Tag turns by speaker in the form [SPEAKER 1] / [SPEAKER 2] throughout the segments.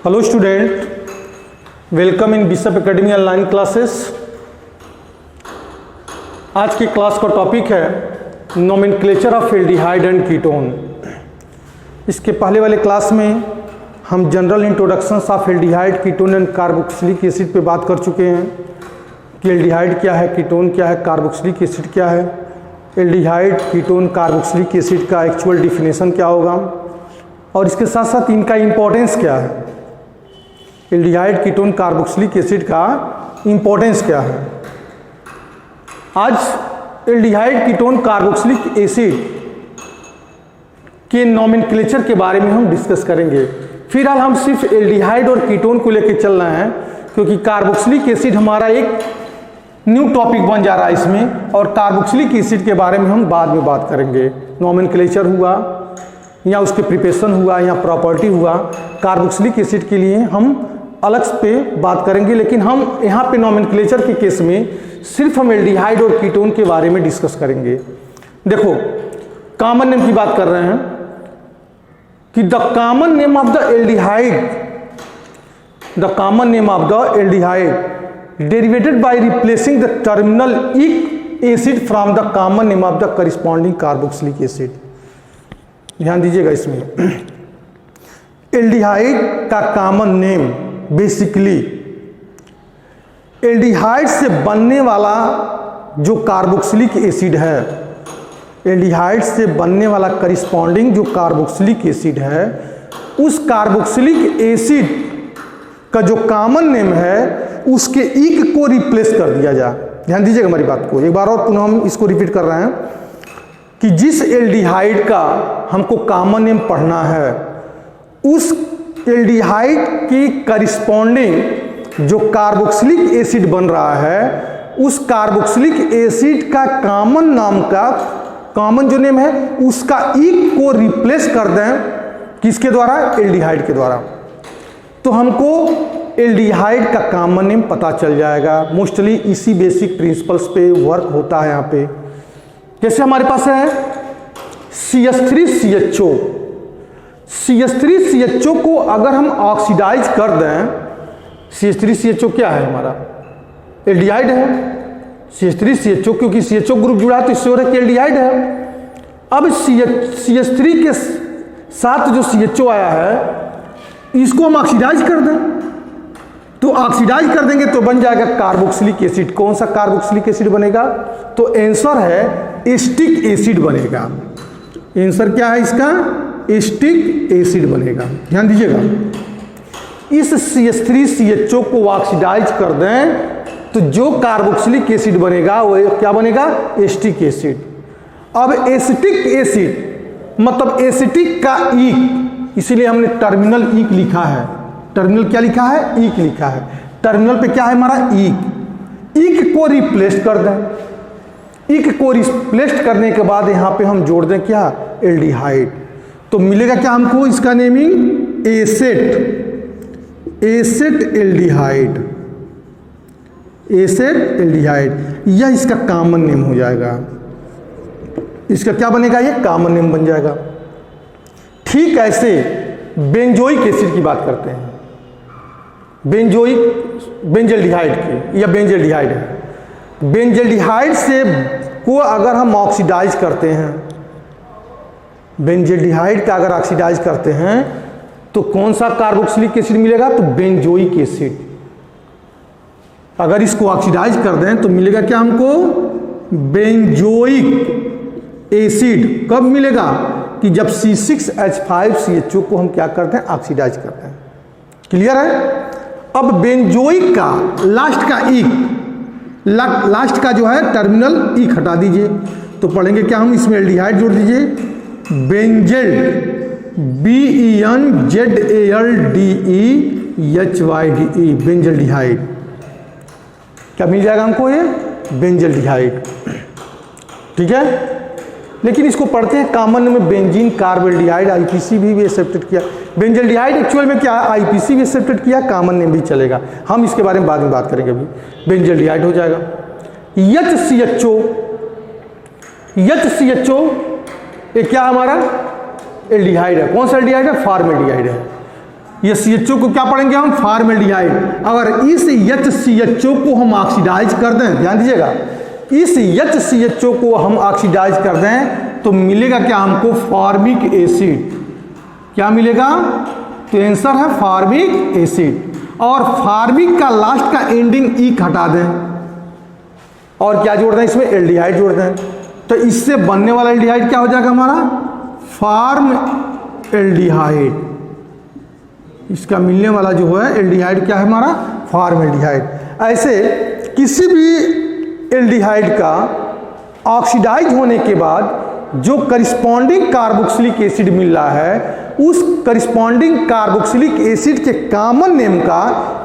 [SPEAKER 1] Hello student, welcome in bishop academy online classes. आज की class का टॉपिक है nomenclature of aldehyde and ketone. इसके पहले वाले क्लास में हम general introductions of aldehyde, ketone and carboxylic acid पे बात कर चुके हैं कि एल्डिहाइड क्या है, कीटोन क्या है, कार्बोक्सिलिक एसिड क्या है, एल्डिहाइड, कीटोन, कार्बोक्सिलिक एसिड का एक्चुअल डिफिनेशन क्या होगा और इसके साथ साथ इनका इंपॉर्टेंस क्या है। एल्डिहाइड, कीटोन, कार्बोक्सिलिक एसिड का इंपॉर्टेंस क्या है। आज एल्डिहाइड, कीटोन, कार्बोक्सिलिक एसिड के नोमेनक्लेचर के बारे में हम डिस्कस करेंगे। फिलहाल हम सिर्फ एल्डिहाइड और कीटोन को लेकर चल रहे हैं क्योंकि कार्बोक्सिलिक एसिड हमारा एक न्यू टॉपिक बन जा रहा है इसमें, और कार्बोक्सिलिक एसिड के बारे में हम बाद में बात करेंगे। नोमेनक्लेचर हुआ या उसके प्रिपरेशन हुआ या प्रॉपर्टी हुआ, कार्बोक्सिलिक एसिड के लिए हम अलग पे बात करेंगे, लेकिन हम यहाँ पे नोमेनक्लेचर के केस में सिर्फ हम एल्डिहाइड और कीटोन के बारे में डिस्कस करेंगे। देखो, कॉमन नेम की बात कर रहे हैं कि the common name of the aldehyde, the common name of the aldehyde derived by replacing the terminal ic acid from the common name of the corresponding carboxylic acid. ध्यान दीजिएगा, इसमें एल्डिहाइड का कॉमन नेम बेसिकली एल्डिहाइड से बनने वाला जो carboxylic acid है, aldehyde से बनने वाला करिस्पॉन्डिंग जो कार्बोक्सिलिक एसिड है, उस कार्बोक्सिलिक एसिड का जो कॉमन नेम है उसके इक को रिप्लेस कर दिया जाए। ध्यान दीजिएगा हमारी बात को, एक बार और पुनः हम इसको रिपीट कर रहे हैं कि जिस एल्डिहाइड का हमको कॉमन नेम पढ़ना है, उस एल्डिहाइड की करिस्पॉन्डिंग जो कार्बोक्सिलिक एसिड बन रहा है, उस कार्बोक्सिलिक एसिड का कॉमन नाम का कॉमन जो नेम है उसका इक को रिप्लेस कर दें किसके द्वारा? एल्डिहाइड के द्वारा। तो हमको एल्डिहाइड का कॉमन नेम पता चल जाएगा। मोस्टली इसी बेसिक प्रिंसिपल्स पे वर्क होता है यहाँ पे। जैसे हमारे पास है CH3CHO, CH3CHO को अगर हम ऑक्सीडाइज कर दें, CH3CHO क्या है हमारा? एल्डिहाइड है। CH3CHO क्योंकि CHO ग्रुप जुड़ा है तो इससे हो रहा है कि एल्डिहाइड है। अब CH3 के साथ जो CHO आया है इसको हम ऑक्सीडाइज कर दें, तो ऑक्सीडाइज कर देंगे तो बन जाएगा कार्बोक्सिलिक एसिड। कौन सा कार्बोक्सिलिक एसिड बनेगा? तो आंसर है एस्टिक एसिड बनेगा। आंसर क्या है इसका? एस्टिक एसिड बनेगा। ध्यान दीजिएगा, इस CH3CHO को ऑक्सीडाइज कर दें तो जो कार्बोक्सिलिक एसिड बनेगा वो क्या बनेगा? Acetic acid. अब एसिटिक एसिड मतलब एसिटिक का ईक, इसीलिए हमने टर्मिनल ईक लिखा है। टर्मिनल क्या लिखा है? ईक लिखा है। टर्मिनल पे क्या है हमारा? ईक। ईक को रिप्लेस कर दें। ईक को रिप्लेस करने के बाद यहाँ पे हम जोड़ दें क्या? एल्डिहाइड। तो मिलेगा क्या हमको? इसका naming asset, asset aldehyde, asset aldehyde. यह इसका कॉमन नेम हो जाएगा। इसका क्या बनेगा? ये कॉमन नेम बन जाएगा। ठीक ऐसे बेंजोइक एसिड की बात करते हैं। बेंजल्डिहाइड की, या बेंजल्डिहाइड है। बेंजल्डिहाइड से को अगर हम ऑक्सीडाइज करते हैं, बेंजल्डिहाइड का अगर ऑक्सीडाइज करते हैं तो कौन सा कार्बोक्सिलिक एसिड मिलेगा? तो बेंजोइक एसिड। अगर इसको ऑक्सीडाइज कर दें तो मिलेगा क्या हमको? Benzoic acid. कब मिलेगा? कि जब C6H5CHO को हम क्या करते हैं? ऑक्सीडाइज करते हैं। क्लियर है? अब बेंजोइक का लास्ट का ईक, लास्ट का जो है टर्मिनल ईक हटा दीजिए, तो पढ़ेंगे क्या हम? इसमें एल्डिहाइड जोड़ दीजिए, बेंजेल्ड, BENZALDEHYDE, बेंजल्डिहाइड। क्या मिल जाएगा हमको? ये बेंजल्डिहाइड। ठीक है, लेकिन इसको पढ़ते हैं कॉमन में बेंजीन कार्बल्डिहाइड, IPC भी एक्सेप्टेड किया। बेंजल्डिहाइड एक्चुअल में क्या है? IPC भी एक्सेप्टेड किया, कॉमन नेम भी चलेगा। हम इसके बारे में बाद में बात करेंगे। अभी बेंजल्डिहाइड हो जाएगा। HCHO ये क्या हमारा? एल्डिहाइड है। कौन सा एल्डिहाइड है? फॉर्मल्डिहाइड है। ये CHO को क्या पढ़ेंगे हम, फॉर्मेल्डिहाइड। अगर इस HCHO को हम ऑक्सीडाइज कर दें, ध्यान दीजिएगा, इस HCHO को हम ऑक्सीडाइज कर दें तो मिलेगा क्या हमको, फॉर्मिक एसिड। क्या मिलेगा, तो आंसर है फॉर्मिक एसिड। और फॉर्मिक का लास्ट का एंडिंग ई हटा दें और क्या जोड़ दें इसमें, एल्डिहाइड जोड़ दें, तो इससे बनने वाला एल्डिहाइड क्या हो जाएगा हमारा, फॉर्म एल्डिहाइड। इसका मिलने वाला जो है एल्डिहाइड क्या है हमारा, फॉर्म एल्डिहाइड। ऐसे किसी भी एल्डिहाइड का ऑक्सीडाइज होने के बाद जो करिस्पॉन्डिंग कार्बोक्सिलिक एसिड मिल रहा है, उस करिस्पॉन्डिंग कार्बोक्सिलिक एसिड के कॉमन नेम का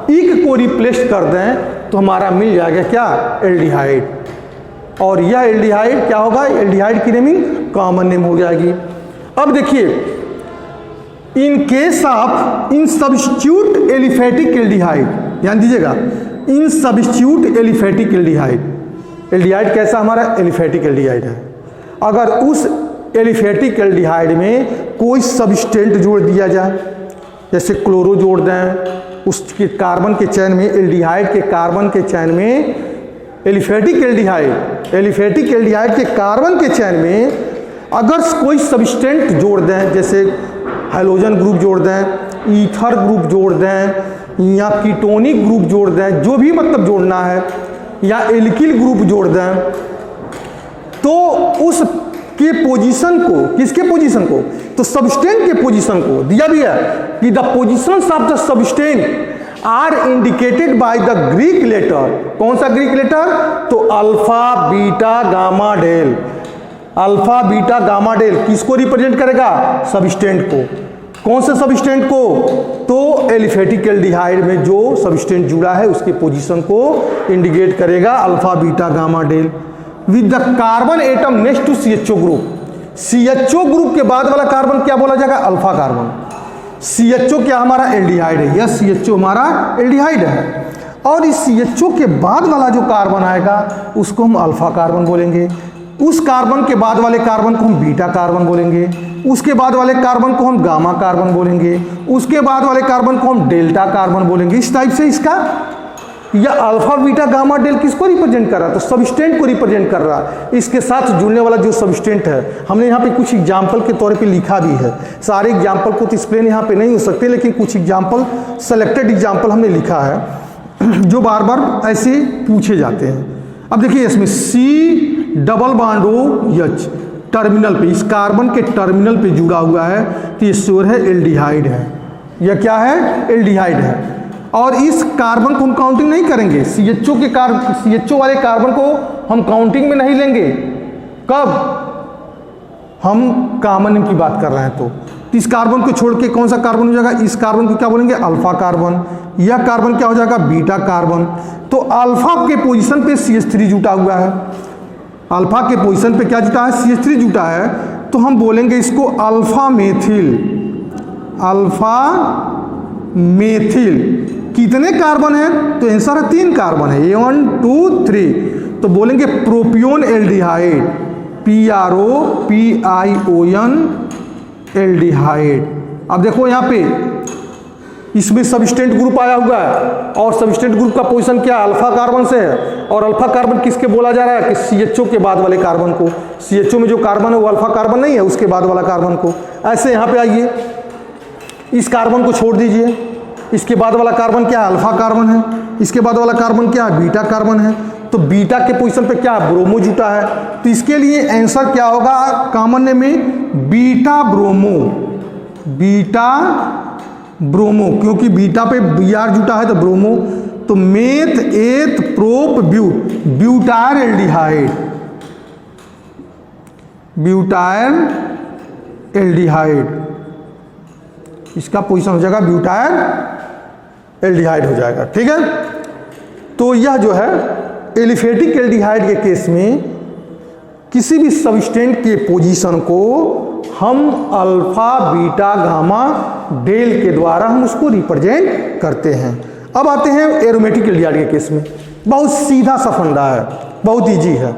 [SPEAKER 1] इक को रिप्लेस कर दें तो हमारा मिल जाएगा क्या, एल्डिहाइड। और यह एल्डिहाइड क्या होगा, एल्डिहाइड की नेमिंग कॉमन नेम हो जाएगी। अब देखिए, इन case of in substitute aliphatic aldehyde, ध्यान दीजिएगा, इन सब्स्टिट्यूट एलिफेटिक एल्डिहाइड, एल्डिहाइड कैसा हमारा, एलिफेटिक एल्डिहाइड है। अगर उस एलिफेटिक एल्डिहाइड में कोई सबस्टेंट जोड़ दिया जाए, जैसे क्लोरो जोड़ दें, उसके कार्बन के चैन में, एल्डिहाइड के कार्बन के चैन में, एलिफेटिक एल्डिहाइड के कार्बन के चैन में अगर कोई सबस्टेंट जोड़ दें, जैसे हाइड्रोजन ग्रुप जोड़ दें, ईथर ग्रुप जोड़ दें, या कीटोनिक ग्रुप जोड़ दें, जो भी मतलब जोड़ना है, या एल्किल ग्रुप जोड़ दें, तो उस के पोजीशन को, किसके पोजीशन को, तो सबस्टेंट के पोजीशन को दिया भी है कि the positions of the substituent are indicated by the Greek letter. कौन सा ग्रीक लेटर, तो alpha beta gamma delta. Alpha beta gamma delta किसको रिप्रेजेंट करेगा, सबस्टेंट को। कौन से सबस्टेंट को, तो एलिफेटिक एल्डिहाइड में जो सबस्टेंट जुड़ा है उसके पोजीशन को इंडिकेट करेगा alpha beta gamma delta. With the carbon atom next to CHO ग्रुप। CHO ग्रुप के बाद वाला कार्बन क्या बोला जाएगा, अल्फा कार्बन। CHO क्या हमारा, एल्डिहाइड है, यह CHO हमारा एल्डिहाइड है। और इस CHO के बाद वाला जो कार्बन आएगा उसको हम अल्फा कार्बन बोलेंगे। उस कार्बन के बाद वाले कार्बन को हम बीटा कार्बन बोलेंगे। उसके बाद वाले कार्बन को हम गामा कार्बन बोलेंगे। उसके बाद वाले कार्बन को हम डेल्टा कार्बन बोलेंगे। इस टाइप से इसका या अल्फा बीटा गामा डेल किसको रिप्रेजेंट कर रहा है, तो सबस्टेंट को रिप्रेजेंट कर रहा है। इसके साथ जुड़ने वाला जो सबस्टेंट है, हमने यहाँ पे कुछ एग्जाम्पल के तौर पे लिखा भी है। सारे एग्जाम्पल को तो एक्सप्लेन यहाँ पे नहीं हो सकते, लेकिन कुछ एग्जाम्पल, सेलेक्टेड एग्जाम्पल हमने लिखा है जो बार बार ऐसे पूछे जाते हैं। अब देखिए इसमें C double bond OH terminal पे, इस कार्बन के टर्मिनल पे जुड़ा हुआ है, तो ये श्योर है एल्डिहाइड है। यह क्या है, एल्डिहाइड है। और इस कार्बन को हम काउंटिंग नहीं करेंगे, CHO वाले कार्बन को हम काउंटिंग में नहीं लेंगे। कब, हम कॉमन की बात कर रहे हैं तो इस कार्बन को छोड़ के कौन सा कार्बन हो जाएगा, इस कार्बन को क्या बोलेंगे, अल्फा कार्बन। यह कार्बन क्या हो जाएगा, बीटा कार्बन। तो अल्फा के पोजीशन पे CH3 जुटा हुआ है, अल्फा के पोजीशन पे क्या जुटा है, CH3 जुटा है, तो हम बोलेंगे इसको अल्फा मेथिल। अल्फा मेथिल कितने कार्बन है, तो आंसर है 3 कार्बन है, 1 2 3। तो बोलेंगे प्रोपियोन एल्डिहाइड, PROPION एल्डिहाइड। अब देखो यहाँ पे इसमें सबस्टेंट ग्रुप आया हुआ है और सबस्टेंट ग्रुप का पोजीशन क्या, अल्फा कार्बन से है। और अल्फा कार्बन किसके बोला जा रहा है, कि CHO के बाद वाले कार्बन को। CHO में जो कार्बन है वो अल्फा कार्बन नहीं है, उसके बाद वाला कार्बन को। ऐसे यहाँ पे आइए, इस कार्बन को छोड़ दीजिए, इसके बाद वाला कार्बन क्या है, अल्फा कार्बन है। इसके बाद वाला कार्बन क्या है, बीटा कार्बन है। तो बीटा के पोजीशन पे क्या है, ब्रोमो जुटा है। तो इसके लिए आंसर क्या होगा, कॉमन नेम में बीटा ब्रोमो, बीटा ब्रोमो, क्योंकि बीटा पे Br जुटा है तो ब्रोमो। तो meth eth prop but, butyr aldehyde, butyr aldehyde, इसका पोजीशन हो जाएगा ब्यूटायर एल्डिहाइड हो जाएगा। ठीक है, तो यह जो है एलिफेटिक एल्डिहाइड के केस में किसी भी सबस्टेंट के पोजीशन को हम अल्फा बीटा गामा डेल के द्वारा हम उसको रिप्रेजेंट करते हैं। अब आते हैं एरोमेटिक एल्डिहाइड के केस में। बहुत सीधा सा फंडा है, बहुत इजी है।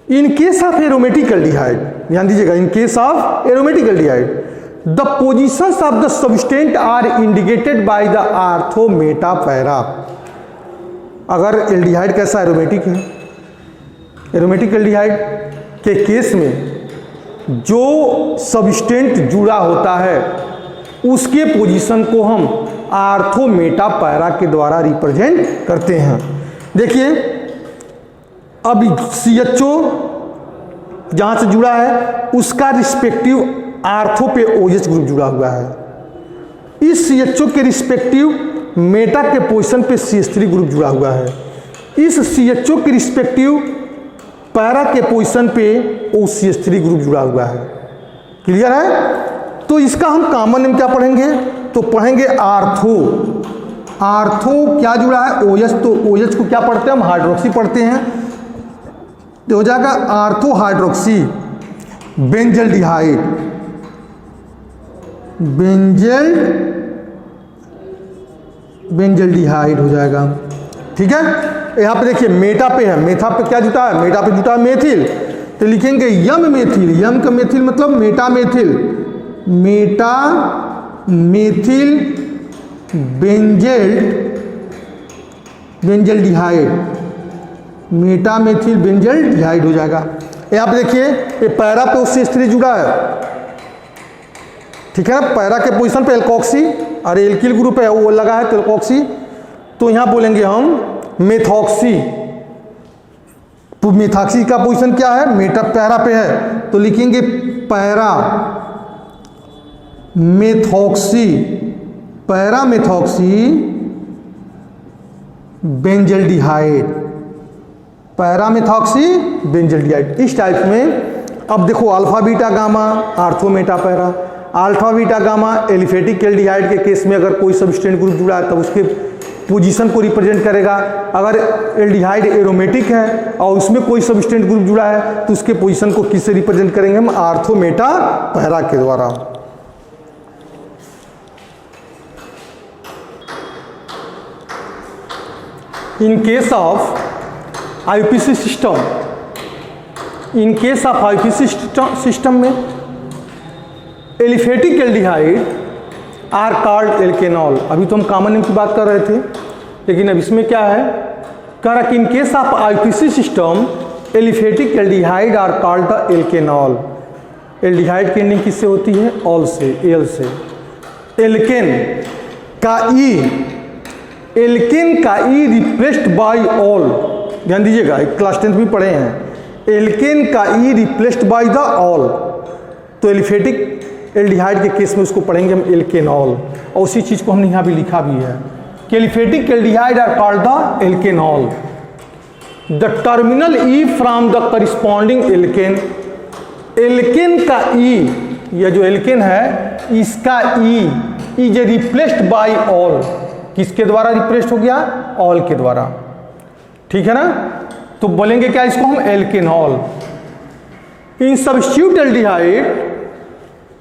[SPEAKER 1] In case of aromatic aldehyde, ध्यान दीजिएगा, in case of aromatic aldehyde the positions of the substituent are indicated by the ortho meta para. अगर एल्डिहाइड कैसा एरोमेटिक है, एरोमेटिक एल्डिहाइड के केस में जो सबस्टेंट जुड़ा होता है उसके पोजीशन को हम आर्थो मेटा पैरा के द्वारा रिप्रेजेंट करते हैं। देखिए अब CHO जहाँ से जुड़ा है उसका रिस्पेक्टिव आर्थो पे OH ग्रुप जुड़ा हुआ है। इस CHO के रिस्पेक्टिव मेटा के पोजीशन पे CH3 ग्रुप जुड़ा हुआ है। इस CHO के रिस्पेक्टिव पैरा के पोजीशन पे OCH3 ग्रुप जुड़ा हुआ है। क्लियर है? तो इसका हम कॉमन नेम क्या पढ़ेंगे? तो पढ़ेंगे आर्थो। आर्थो क्या जुड़ा है? OH। तो OH को क्या पढ़ते हैं हम? हाइड्रोक्सी पढ़ते हैं। तो हो जाएगा आर्थो हाइड्रोक्सी बेंजल्डिहाइड, बेंजल्डिहाइड हो जाएगा। ठीक है, यहाँ पे देखिए मेटा पे है, मेथा पे क्या जुटा है? मेटा पे जुटा है मेथिल, तो लिखेंगे यम मेथिल। यम का मेथिल मतलब Meta methyl, Meta methyl benzaldehyde, Meta methyl benzaldehyde हो जाएगा। यहाँ पे देखिए ये पैरा पे OCH3 जुड़ा है। ठीक है, पैरा के पोजीशन पे एल्कोक्सी और एल्किल ग्रुप है वो लगा है तो एल्कोक्सी, तो यहाँ बोलेंगे हम मेथॉक्सी। तो मेथॉक्सी का पोजीशन क्या है? मेटा पैरा पे है तो लिखेंगे para methoxy, para methoxy benzaldehyde, para methoxy benzaldehyde. इस टाइप में अब देखो alpha beta gamma ortho meta para, alpha beta gamma aliphatic aldehyde के केस में अगर कोई सबस्टेंट ग्रुप जुड़ा है तब उसके पोजीशन को रिप्रेजेंट करेगा। अगर एल्डिहाइड एरोमेटिक है और उसमें कोई सबस्टेंट ग्रुप जुड़ा है तो उसके पोजीशन को किससे रिप्रेजेंट करेंगे हम? आर्थो मेटा पैरा के द्वारा। इन case of IUPAC system, in case of IUPAC system में एलिफेटिक एल्डिहाइड आर कॉल्ड एल्केनॉल। अभी तो हम कॉमन नेम की बात कर रहे थे, लेकिन अब इसमें क्या है? कह रहा कि in case of IUPAC system aliphatic aldehyde are called the alkanol. Aldehyde की एंडिंग किससे होती है? ऑल से, एल से। एल्केन का ई, एल्केन का ई रिप्लेस्ड बाय ऑल। ध्यान दीजिएगा, एक क्लास 10th में पढ़े हैं। एल्केन का e replaced by the all, तो एलिफेटिक एल्डिहाइड के केस में उसको पढ़ेंगे हम एल्केनॉल। और उसी चीज़ को हमने यहाँ भी लिखा भी है कि aliphatic aldehyde are called the alkanol. The terminal e from the corresponding alkane, alkane का ई, यह जो एल्केन है इसका e is replaced by al. किसके द्वारा रिप्लेस्ड हो गया? ऑल के द्वारा। ठीक है ना, तो बोलेंगे क्या इसको हम? Alkanol. In substitute aldehyde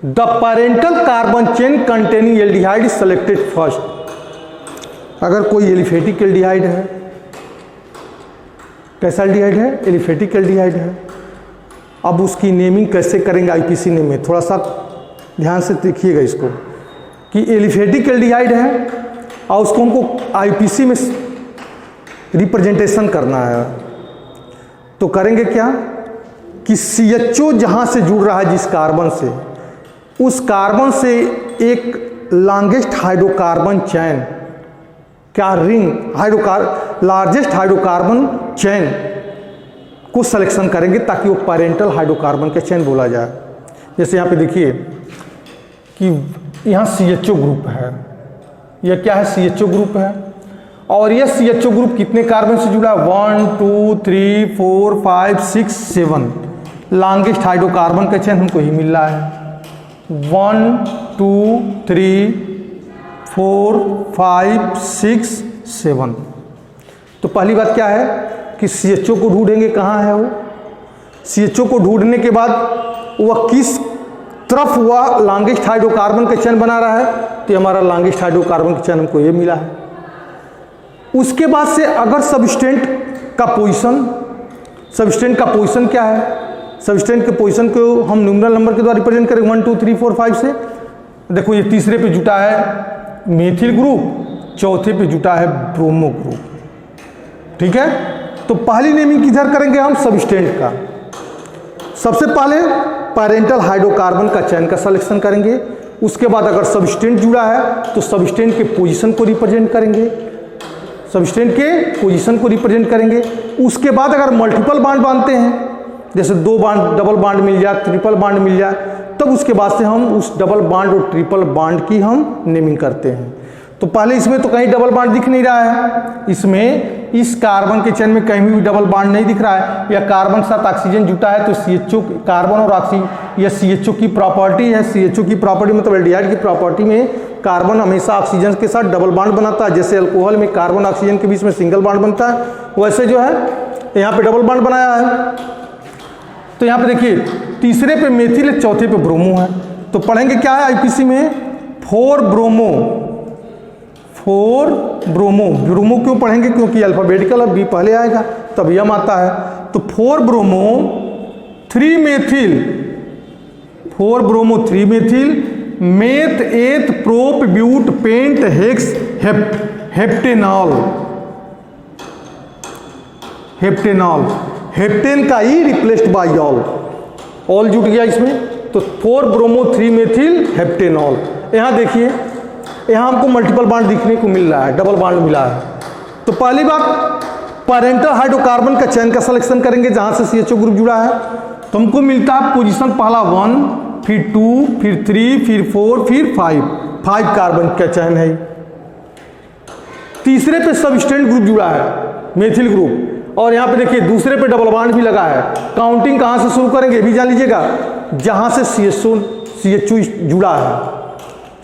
[SPEAKER 1] the parental carbon chain containing aldehyde is selected first. अगर कोई एलिफेटिक एल्डिहाइड है, कैसा एल्डिहाइड है? एलिफेटिक एल्डिहाइड है। अब उसकी नेमिंग कैसे करेंगे IUPAC नेम में? थोड़ा सा ध्यान से देखिएगा इसको कि एलिफेटिक एल्डिहाइड है और उसको हमको IUPAC में रिप्रेजेंटेशन करना है। तो करेंगे क्या कि CHO जहाँ से जुड़ रहा है जिस कार्बन से, उस कार्बन से एक लॉन्गेस्ट हाइड्रोकार्बन चैन, क्या रिंग लार्जेस्ट हाइड्रोकार्बन चैन को सिलेक्शन करेंगे ताकि वो पैरेंटल हाइड्रोकार्बन के चैन बोला जाए। जैसे यहाँ पे देखिए कि यहाँ CHO ग्रुप है, यह क्या है? CHO ग्रुप है। और यह CHO ग्रुप कितने कार्बन से जुड़ा है? 1 2 3 4 5 6 7 लॉन्गेस्ट हाइड्रोकार्बन का चेन हमको ही मिल रहा है। 1 2 3 4 5 6 7। तो पहली बात क्या है कि CHO को ढूंढेंगे, कहाँ है वो? CHO को ढूंढने के बाद वह किस तरफ हुआ लॉन्गेस्ट हाइड्रोकार्बन का चेन बना रहा है, तो हमारा लॉन्गेस्ट हाइड्रोकार्बन का चेन हमको ये मिला है। उसके बाद से अगर सबस्टेंट का पोजीशन क्या है? सबस्टेंट के पोजीशन को हम न्यूमरल नंबर के द्वारा रिप्रेजेंट करें 1 2 3 4 5 से, देखो ये तीसरे पे जुटा है मेथिल ग्रुप, चौथे पे जुटा है ब्रोमो ग्रुप। ठीक है, तो पहली नेमिंग किधर करेंगे हम? सबस्टेंट का। सबसे पहले पैरेंटल हाइड्रोकार्बन का चयन का सिलेक्शन करेंगे, उसके बाद अगर सबस्टेंट जुड़ा है तो सबस्टेंट के पोजीशन को रिप्रेजेंट करेंगे, सबस्टेंट के पोजीशन को रिप्रेजेंट करेंगे। उसके बाद अगर मल्टीपल बांड बांधते हैं, जैसे 2 बांड, डबल बांड मिल जाए, ट्रिपल बांड मिल जाए, तब उसके बाद से हम उस डबल बांड और ट्रिपल बांड की हम नेमिंग करते हैं। तो पहले इसमें तो कहीं डबल बांड दिख नहीं रहा है, इसमें इस कार्बन के चेन में कहीं भी डबल बांड नहीं दिख रहा है, या कार्बन के साथ ऑक्सीजन जुटा है तो CHO, कार्बन और ऑक्सीजन, यह CHO की प्रॉपर्टी है। CHO की प्रॉपर्टी मतलब एल्डिहाइड की प्रॉपर्टी में कार्बन हमेशा ऑक्सीजन के साथ डबल बांड बनाता है। जैसे अल्कोहल में कार्बन ऑक्सीजन के बीच में सिंगल बांड बनता है, वैसे जो है यहाँ पे डबल बांड बनाया है। तो यहाँ पे देखिए तीसरे पे मेथिल है, चौथे पे ब्रोमो है। तो पढ़ेंगे क्या है IPC में? 4 ब्रोमो। 4 ब्रोमो। ब्रोमो क्यों पढ़ेंगे? क्योंकि अल्फाबेटिकल अब बी पहले आएगा तब यम आता है। तो 4 bromo 3 methyl, 4 bromo 3 methyl, meth eth prop but pent hex heptanol. Heptanol, heptane का ई रिप्लेस्ड बाय ऑल जुट गया इसमें। तो 4 ब्रोमो 3 मेथिल हेप्टेनॉल। यहाँ देखिए, यहाँ हमको मल्टीपल बांड दिखने को मिल रहा है, डबल बांड मिला है। तो पहली बात पैरेंटल हाइड्रोकार्बन का चयन का सिलेक्शन करेंगे जहाँ से CHO ग्रुप जुड़ा है। तो हमको मिलता है पोजीशन पहला 1, फिर 2, फिर 3, फिर 4, फिर 5 कार्बन का चयन है। तीसरे पे सबस्टेंट ग्रुप जुड़ा है मेथिल ग्रुप, और यहाँ पे देखिए दूसरे पे डबल बांड भी लगा है। काउंटिंग कहाँ से शुरू करेंगे भी जान लीजिएगा, जहाँ से CHO जुड़ा है।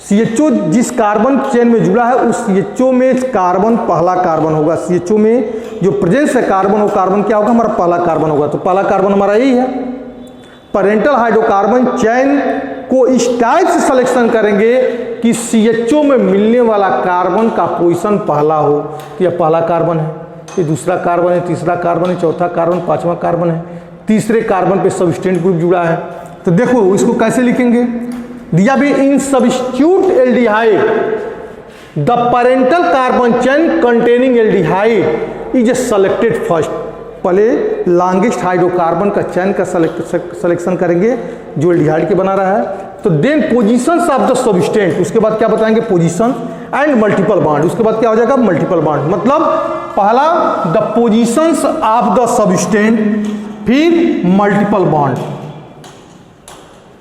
[SPEAKER 1] CHO जिस कार्बन चेन में जुड़ा है उस CHO में कार्बन पहला कार्बन होगा। CHO में जो प्रेजेंस है कार्बन, वो कार्बन क्या होगा? हमारा पहला कार्बन होगा। तो पहला कार्बन हमारा यही है। पैरेंटल हाइड्रोकार्बन चेन को इस टाइप से सिलेक्शन करेंगे कि CHO में मिलने वाला कार्बन का पोजीशन पहला हो। तो यह पहला कार्बन है, ये दूसरा कार्बन है, तीसरा कार्बन है, चौथा कार्बन, पांचवा कार्बन है। तीसरे कार्बन पे सबस्टेंट ग्रुप जुड़ा है। तो देखो इसको कैसे लिखेंगे? दिया भी in substitute aldehyde the parental carbon chain containing aldehyde is selected first. पहले लॉन्गेस्ट हाइड्रोकार्बन का चयन का सिलेक्शन करेंगे जो एल्डिहाइड के बना रहा है। तो then positions of the substituent, उसके बाद क्या बताएंगे? Position and multiple bond. उसके बाद क्या हो जाएगा? Multiple bond. मतलब पहला the positions of the substituent, फिर मल्टीपल बांड,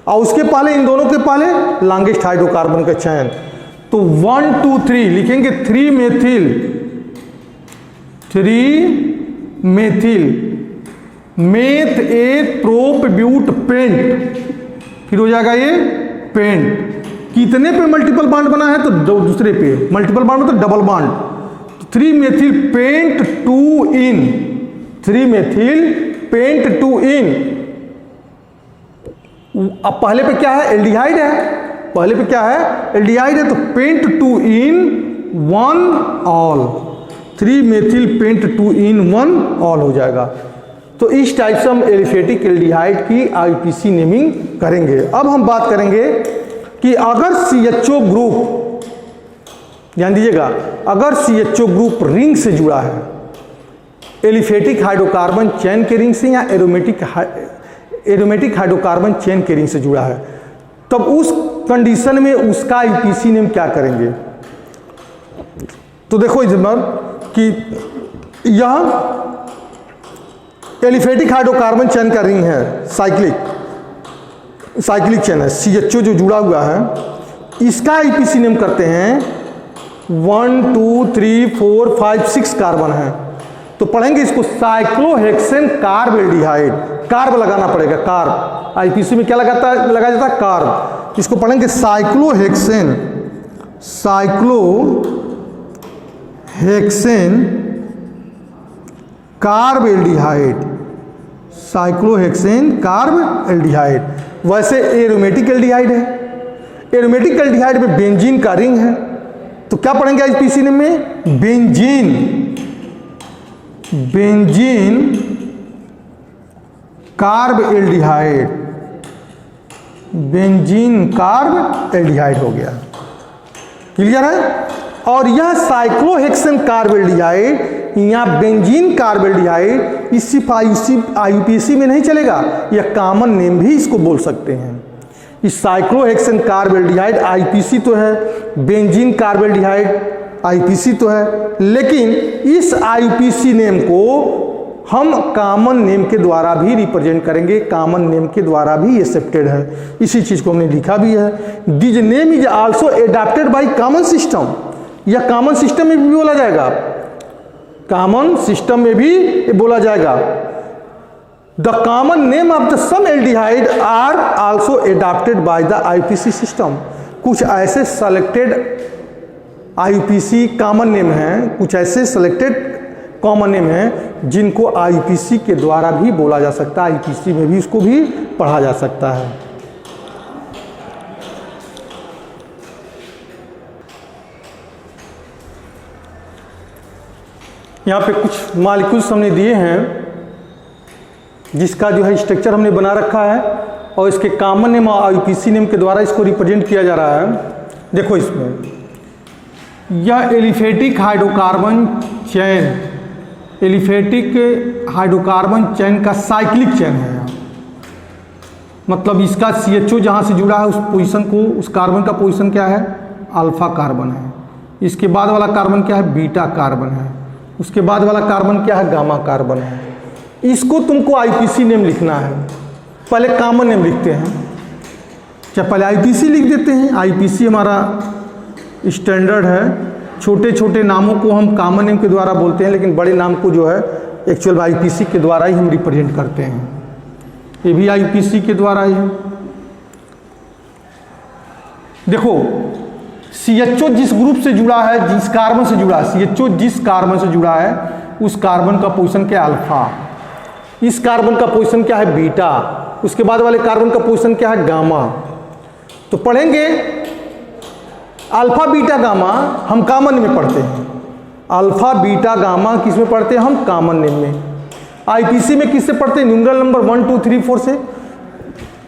[SPEAKER 1] और उसके पहले इन दोनों के पहले लॉन्गेस्ट हाइड्रोकार्बन का चयन। तो 1 2 3 लिखेंगे 3 methyl, 3 methyl, meth eth prop but pent, फिर हो जाएगा ये पेंट। कितने पे मल्टीपल बांड बना है? तो दूसरे पे मल्टीपल बांड मतलब डबल बांड। 3 मेथिल पेंट 2 इन, 3 मेथिल पेंट 2 इन। अब पहले पे क्या है? एल्डिहाइड है। पहले पे क्या है? एल्डिहाइड है। तो पेंट 2 इन 1 ऑल, 3 मेथिल पेंट 2 इन 1 ऑल हो जाएगा। तो इस टाइप से हम एलिफेटिक एल्डिहाइड की IPC नेमिंग करेंगे। अब हम बात करेंगे कि अगर CHO ग्रुप, ध्यान दीजिएगा, अगर CHO ग्रुप रिंग से जुड़ा है, एलिफेटिक हाइड्रोकार्बन चेन के रिंग से या एरोमेटिक हाइड्रोकार्बन चेन के रिंग से जुड़ा है, तब उस कंडीशन में उसका IPC नेम क्या करेंगे? तो देखो इधर कि यह एलिफेटिक हाइड्रोकार्बन चेन का रिंग है, साइक्लिक चेन है। CHO जो जुड़ा हुआ है इसका IPC नेम करते हैं 1 2 3 4 5 6 कार्बन है। तो पढ़ेंगे इसको साइक्लोहेक्सेन कार्ब एल्डिहाइड। कार्ब लगाना पड़ेगा, कार्ब। IPC में क्या लगाया जाता है? कार्ब। इसको पढ़ेंगे cyclohexane, cyclohexane carb aldehyde, cyclohexane carb aldehyde. वैसे एरोमेटिक एल्डिहाइड है। एरोमेटिक एल्डिहाइड में बेंजीन का रिंग है। तो क्या पढ़ेंगे IPC नेम में? Benzene, benzene carb aldehyde, benzene carb aldehyde हो गया। क्लियर है? और यह साइक्लोहेक्सेन कार्ब एल्डिहाइड या बेंजीन कार्ब एल्डिहाइड इसी IUPAC में नहीं चलेगा, यह कॉमन नेम भी इसको बोल सकते हैं। इस साइक्लोहेक्सेन कार्ब एल्डिहाइड IUPAC तो है, बेंजीन कार्ब एल्डिहाइड IUPAC तो है, लेकिन इस IUPAC नेम को हम कॉमन नेम के द्वारा भी रिप्रेजेंट करेंगे, कॉमन नेम के द्वारा भी एक्सेप्टेड है। इसी चीज को हमने लिखा भी है। This name is also adapted by common system, यह कॉमन सिस्टम में भी बोला जाएगा, कॉमन सिस्टम में भी बोला जाएगा। The common name of the some aldehyde are also adapted by the IUPAC system. कुछ ऐसे सेलेक्टेड IUPAC कॉमन नेम हैं, कुछ ऐसे सेलेक्टेड कॉमन नेम है जिनको IUPAC के द्वारा भी बोला जा सकता है, IUPAC में भी इसको भी पढ़ा जा सकता है। यहाँ पे कुछ मॉलिक्यूल्स हमने दिए हैं जिसका जो है स्ट्रक्चर हमने बना रखा है और इसके कॉमन नेम और IUPAC नेम के द्वारा इसको रिप्रेजेंट किया जा रहा है। देखो इसमें यह aliphatic hydrocarbon chain, aliphatic hydrocarbon chain का साइक्लिक चेन है। मतलब इसका CHO जहाँ से जुड़ा है उस पोजीशन को, उस कार्बन का पोजीशन क्या है? अल्फा कार्बन है। इसके बाद वाला कार्बन क्या है? बीटा कार्बन है। उसके बाद वाला कार्बन क्या है? गामा कार्बन है। इसको तुमको IUPAC नेम लिखना है। पहले कॉमन नेम लिखते हैं, क्या पहले IUPAC लिख देते हैं? IUPAC हमारा स्टैंडर्ड है। छोटे छोटे नामों को हम कॉमन नेम के द्वारा बोलते हैं, लेकिन बड़े नाम को जो है एक्चुअल IUPAC के द्वारा ही हम रिप्रेजेंट करते हैं। ये भी IUPAC के द्वारा ही है। देखो CHO जिस ग्रुप से जुड़ा है, जिस कार्बन से जुड़ा है, CHO जिस कार्बन से जुड़ा है उस कार्बन का पोजीशन क्या है? अल्फा। इस कार्बन का पोजीशन क्या है? बीटा। उसके बाद वाले कार्बन का पोजीशन क्या है? गामा। तो पढ़ेंगे अल्फा बीटा गामा हम कॉमन नेम में पढ़ते हैं। अल्फा बीटा गामा किस में पढ़ते हैं? हम कॉमन नेम में। IUPAC में किससे पढ़ते हैं? न्यूमरल नंबर 1 2 3 4 से।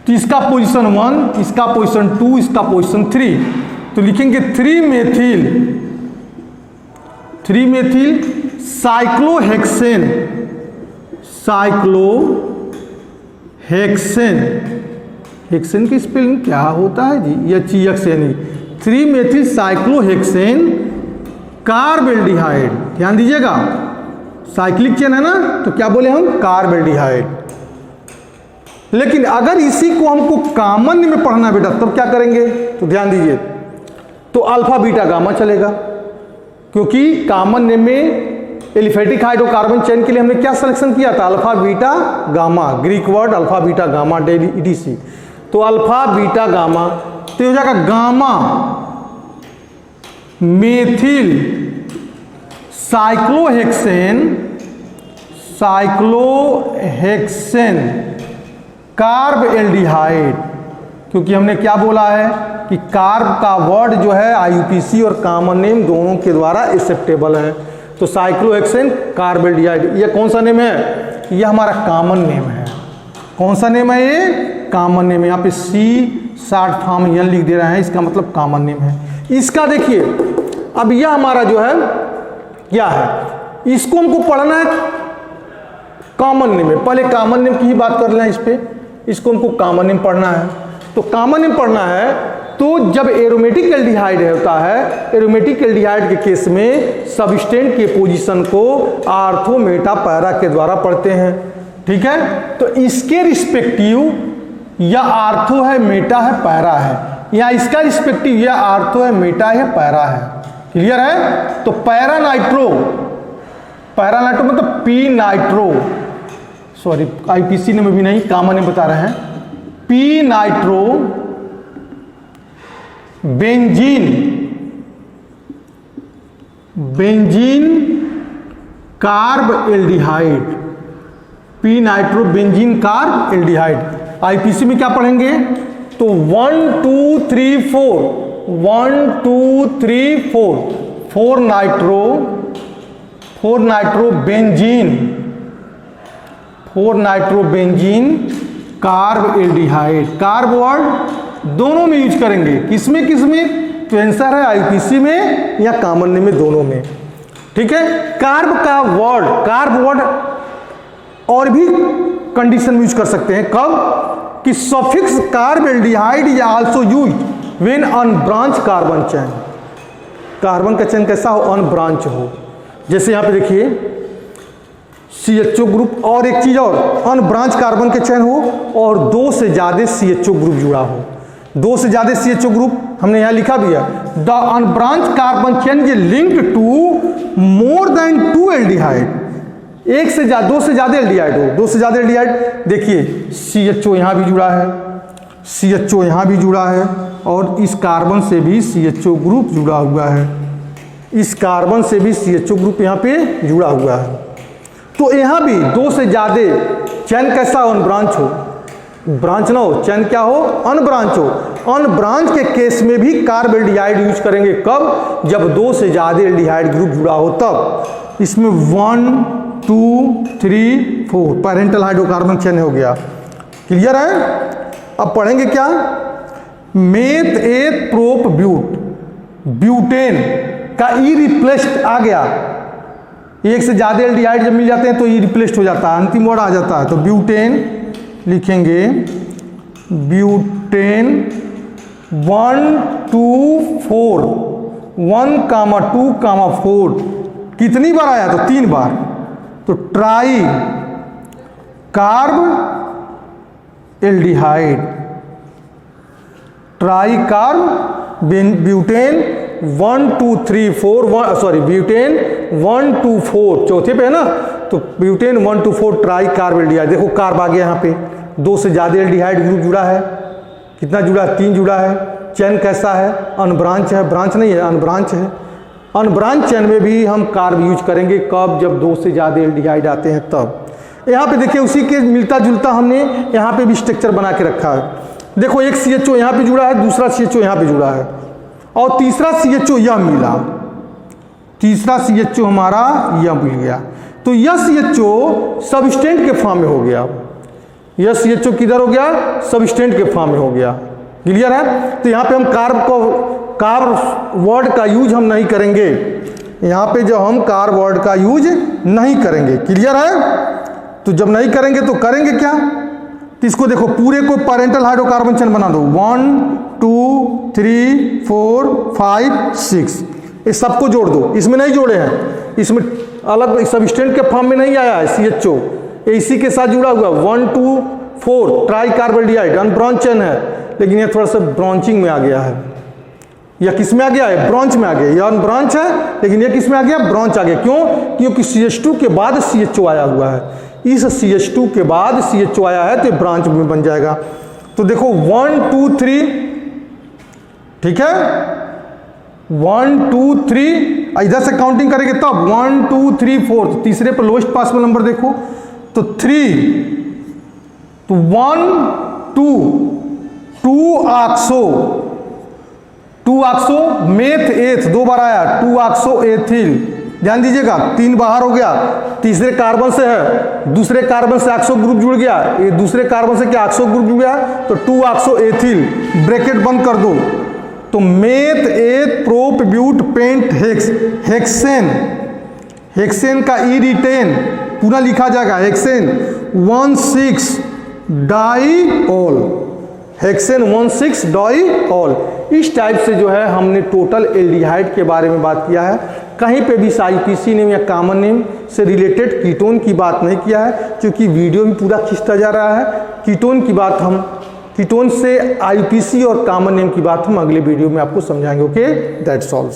[SPEAKER 1] तो इसका पोजीशन 1, इसका पोजीशन 2, इसका पोजीशन 3। तो लिखेंगे 3 मेथिल साइक्लोहेक्सेन, साइक्लोहेक्सेन, हेक्सेन की स्पेलिंग क्या होता है जी? HEXANE। 3 methyl cyclohexane carb aldehyde. ध्यान दीजिएगा, साइक्लिक चेन है ना, तो क्या बोले हम? Carb aldehyde. लेकिन अगर इसी को हमको कॉमन नेम में पढ़ना है बेटा, तब क्या करेंगे? तो ध्यान दीजिए, तो अल्फा बीटा गामा चलेगा, क्योंकि कॉमन नेम में एलिफेटिक हाइड्रोकार्बन चेन के लिए हमने क्या सिलेक्शन किया था? Alpha beta gamma, Greek word alpha beta gamma ETC। तो अल्फा बीटा गामा तो हो जाएगा gamma methyl cyclohexane carb aldehyde. क्योंकि हमने क्या बोला है कि कार्ब का वर्ड जो है IUPAC और कॉमन नेम दोनों के द्वारा एक्सेप्टेबल है। तो साइक्लोहेक्सेन कार्ब एल्डिहाइड ये कौन सा नेम है? ये हमारा कॉमन नेम है। कौन सा नेम है? ये कॉमन नेम है। यहाँ पे C शॉर्ट फॉर्म N लिख दे रहे हैं, इसका मतलब कॉमन नेम है। इसका देखिए, अब यह हमारा जो है क्या है? इसको हमको पढ़ना है कॉमन नेम में। पहले कॉमन नेम की ही बात कर लें इस पे, इसको हमको कॉमन नेम पढ़ना है। तो कॉमन नेम पढ़ना है तो जब एरोमेटिक एल्डिहाइड होता है, एरोमेटिक एल्डिहाइड के केस में सबस्टेंट के पोजीशन को आर्थो मेटा पैरा के द्वारा पढ़ते हैं। ठीक है, तो इसके रिस्पेक्टिव या आर्थो है, मेटा है, पैरा है, या इसका रिस्पेक्टिव या आर्थो है, मेटा है, पैरा है। क्लियर है? तो पैरा नाइट्रो मतलब पी नाइट्रो, सॉरी IUPAC में भी नहीं, कॉमन में बता रहे हैं। P nitro benzene carb aldehyde, P nitro benzene carb aldehyde. IUPAC में क्या पढ़ेंगे? तो 1 2 3 4 1 2 3 4 4 nitro benzene carb aldehyde. Carb word दोनों में यूज करेंगे, किसमें किसमें? तो आंसर है आईपीसी में या कॉमन नेम में, दोनों में। ठीक है। कार्ब का वर्ड, कार्ब वर्ड और भी कंडीशन में यूज कर सकते हैं। कब? कि सफिक्स कार्ब एल्डिहाइड या also use when unbranch carbon chain. Carbon का चेन कैसा हो? अनब्रांच हो। जैसे यहां पे देखिए CHO ग्रुप, और एक चीज और, अनब्रांच कार्बन के चेन हो और 2 से ज्यादा CHO ग्रुप जुड़ा हो। 2 से ज्यादा CHO ग्रुप हमने यहां लिखा भी है। The unbranch carbon chain is linked to more than 2 aldehyde. 2 से ज्यादा एल्डिहाइड हो, 2 से ज्यादा एल्डिहाइड। देखिए CHO यहां भी जुड़ा है, CHO यहां भी जुड़ा है, और इस कार्बन से भी CHO ग्रुप जुड़ा हुआ है, इस कार्बन से भी CHO ग्रुप यहां पे जुड़ा हुआ है। तो यहां भी 2 से ज्यादा चैन कैसा हो? अनब्रांच हो, ब्रांच ना हो, चैन क्या हो? अनब्रांच हो। अनब्रांच के केस में भी कार्ब एल्डिहाइड यूज करेंगे। कब? जब 2 से ज्यादा एल्डिहाइड ग्रुप जुड़ा हो तब। इसमें 1 2 3 4 पैरेंटल हाइड्रोकार्बन चेन हो गया। क्लियर है? अब पढ़ेंगे क्या? मेथ एथ प्रोप ब्यूट, ब्यूटेन का ई रिप्लेस्ड आ गया। 1 से ज्यादा एल्डिहाइड जब मिल जाते हैं तो ई रिप्लेस्ड हो जाता है, अंतिम वर्ड आ जाता है। तो ब्यूटेन लिखेंगे, ब्यूटेन 1 2 4, 1, 2, 4 कितनी बार आया? तो 3 बार। तो try carb aldehyde, try carb butane 1 2 3 4, sorry butane 1 2 4 चौथे पे है ना, तो ब्यूटेन 1 2 4 ट्राई कार्ब एल्डिहाइड। देखो कार्ब आ गया यहाँ पे, 2 से ज्यादा एल्डिहाइड ग्रुप जुड़ा है। कितना जुड़ा है? 3 जुड़ा है। चैन कैसा है? अनब्रांच है, ब्रांच नहीं है, अनब्रांच है। अनब्रांच चैन में भी हम कार्ब यूज करेंगे। कब? जब 2 से ज्यादा एल्डिहाइड आते हैं तब। यहाँ पे देखिए उसी के मिलता जुलता हमने यहाँ पे भी स्ट्रक्चर बना के रखा है। देखो एक CHO यहाँ पे जुड़ा है, दूसरा CHO यहाँ पे जुड़ा है, और तीसरा CHO यह मिला, तीसरा CHO हमारा यह मिल गया। तो यह CHO सबस्टेंट के फॉर्म में हो गया। यह CHO किधर हो गया? सबस्टेंट के फॉर्म में हो गया। क्लियर है? तो यहाँ पे हम कार्ब वर्ड का यूज हम नहीं करेंगे। यहाँ पे जो हम कार्ब वर्ड का यूज नहीं करेंगे। क्लियर है? तो जब नहीं करेंगे तो करेंगे क्या? तो इसको देखो, पूरे को पैरेंटल हाइड्रोकार्बन चेन बना दो। 1 2 3 4 5 6, इस सबको जोड़ दो। इसमें नहीं जोड़े हैं, इसमें अलग सबस्टेंट के फॉर्म में नहीं आया है CHO, इसी के साथ जुड़ा हुआ 1 2 4 try carb aldehyde, unbranch chain है, लेकिन ये थोड़ा सा ब्रांचिंग में आ गया है। यह किस में आ गया है? ब्रांच में आ गया। यह अनब्रांच है, लेकिन यह किस में आ गया? ब्रांच आ गया। क्यों? क्योंकि CH2 के बाद CHO आया हुआ है। इस CH2 के बाद CHO आया है तो ब्रांच में बन जाएगा। तो देखो 1 2 3, ठीक है, 1 2 3, इधर से काउंटिंग करेंगे तब 1 2 3 4, तो तीसरे पर लोएस्ट पॉसिबल नंबर देखो तो 3, तो 1 2 2 ऑक्सो मेथ एथ 2 बार आया, 2 ऑक्सो एथिल। ध्यान दीजिएगा, 3 बाहर हो गया, तीसरे कार्बन से है, दूसरे कार्बन से ऑक्सो ग्रुप जुड़ गया, ये दूसरे कार्बन से क्या ऑक्सो ग्रुप जुड़ गया, तो 2 ऑक्सो एथिल, ब्रैकेट बंद कर दो। तो meth eth prop but pent hex, hexane, hexane का ई रिटेन पूरा लिखा जाएगा, हेक्सेन 16 डाईऑल, हेक्सेन 16 डाईऑल। इस टाइप से जो है हमने टोटल एल्डिहाइड के बारे में बात किया है। कहीं पे भी IPC नेम या कॉमन नेम से रिलेटेड कीटोन की बात नहीं किया है, क्योंकि वीडियो भी पूरा खींचता जा रहा है। कीटोन की बात हम, कीटोन से IPC और कॉमन नेम की बात हम अगले वीडियो में आपको समझाएंगे। Okay, that's all.